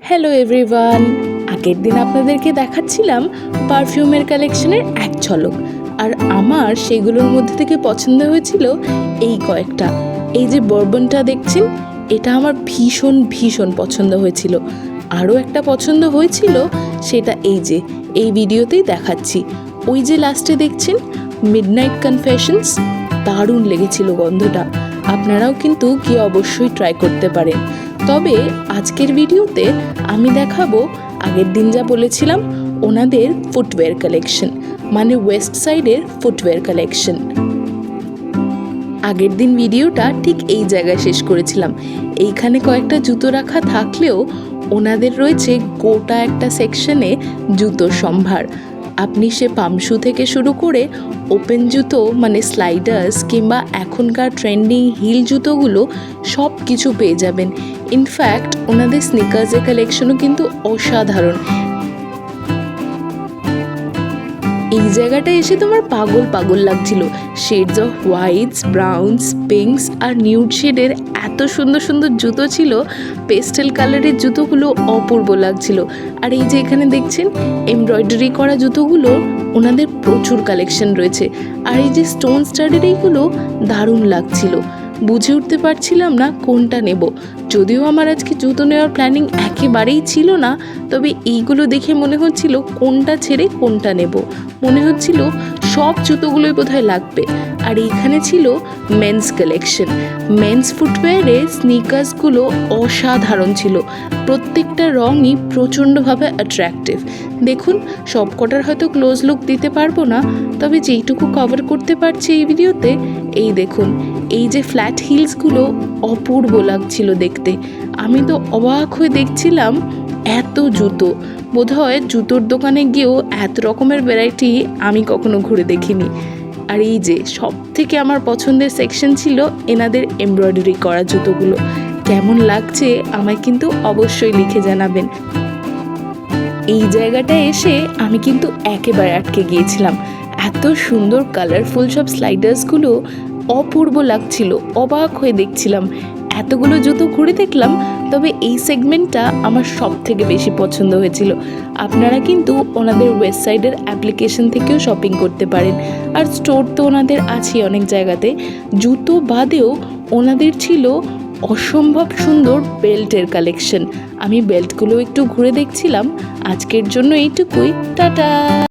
Hello everyone, আগের দিন আপনাদেরকে দেখাচ্ছিলাম পারফিউমের কালেকশনের এক ঝলক। আর আমার সেগুলোর মধ্যে থেকে পছন্দ হয়েছিল এই কয়েকটা। এই যে বরবনটা দেখছেন, এটা আমার ভীষণ ভীষণ পছন্দ হয়েছিল। আরও একটা পছন্দ হয়েছিল, সেটা এই ভিডিওতেই দেখাচ্ছি। ওই যে লাস্টে দেখছেন মিডনাইট কনফেশনস, দারুণ লেগেছিল গন্ধটা। আপনারাও কিন্তু গিয়ে অবশ্যই ট্রাই করতে পারেন। তবে আজকের ভিডিওতে আমি দেখাবো আগের দিন যা বলেছিলাম ওনাদের ফুটওয়্যার কালেকশন, মানে ওয়েস্ট সাইডের ফুটওয়্যার কালেকশন। আগের দিন ভিডিওটা ঠিক এই জায়গায় শেষ করেছিলাম। এইখানে কয়েকটা জুতো রাখা থাকলেও ওনাদের রয়েছে গোটা একটা সেকশনে জুতোর সম্ভার। আপনি সে পামশু থেকে শুরু করে ওপেন জুতো মানে স্লাইডার্স কিংবা এখনকার ট্রেন্ডিং হিল জুতোগুলো সব কিছু পেয়ে যাবেন। ইনফ্যাক্ট ওনাদের স্নিকার্সের কালেকশনও কিন্তু অসাধারণ। এই জায়গাটা এসে তোমার পাগল পাগল লাগছিল। Shades of whites, browns, pinks আর নিউড শেডের এত সুন্দর সুন্দর জুতো ছিল। পেস্টেল কালারের জুতোগুলো অপূর্ব লাগছিল। আর এই যে এখানে দেখছেন এমব্রয়ডারি করা জুতোগুলো, ওনাদের প্রচুর কালেকশন রয়েছে। আর এই যে স্টোন স্টাডের এইগুলো দারুণ লাগছিল। বুঝে উঠতে পারছিলাম না কোনটা নেব। যদিও আমার আজকে জুতো নেওয়ার প্ল্যানিং একেবারেই ছিল না, তবে এইগুলো দেখে মনে হচ্ছিল কোনটা ছেড়ে কোনটা নেব। মনে হচ্ছিল সব জুতোগুলোই বোধহয় লাগবে। আর এইখানে ছিল মেন্স কালেকশন। মেন্স ফুটওয়্যারের স্নিকার্সগুলো অসাধারণ ছিল। প্রত্যেকটা রঙই প্রচণ্ডভাবে অ্যাট্রাকটিভ। দেখুন, সব কটার হয়তো ক্লোজ লুক দিতে পারবো না, তবে যেইটুকু কভার করতে পারছি এই ভিডিওতে, এই দেখুন এই যে ফ্ল্যাট হিলসগুলো অপূর্ব লাগছিল দেখতে। আমি তো অবাক হয়ে দেখছিলাম এত জুতো। বোধহয় জুতোর দোকানে গিয়েও এত রকমের ভ্যারাইটি আমি কখনো ঘুরে দেখিনি। আর এই যে সব থেকে আমার পছন্দের সেকশন ছিল এনাদের এমব্রয়ডারি করা জুতোগুলো। কেমন লাগছে আমায় কিন্তু অবশ্যই লিখে জানাবেন। এই জায়গাটায় এসে আমি কিন্তু একেবারে আটকে গিয়েছিলাম। এত সুন্দর কালারফুল সব স্লাইডার্সগুলো অপূর্ব লাগছিল। অবাক হয়ে দেখছিলাম। এতগুলো জুতো ঘুরে দেখলাম, তবে এই সেগমেন্টটা আমার সব থেকে বেশি পছন্দ হয়েছিল। আপনারা কিন্তু ওনাদের ওয়েবসাইটের অ্যাপ্লিকেশন থেকেও শপিং করতে পারেন। আর স্টোর তো ওনাদের আছেই অনেক জায়গাতে। জুতো বাদেও ওনাদের ছিল অসম্ভব সুন্দর বেল্টের কালেকশন। আমি বেল্টগুলো একটু ঘুরে দেখছিলাম। আজকের জন্য এইটুকুই, টাটা।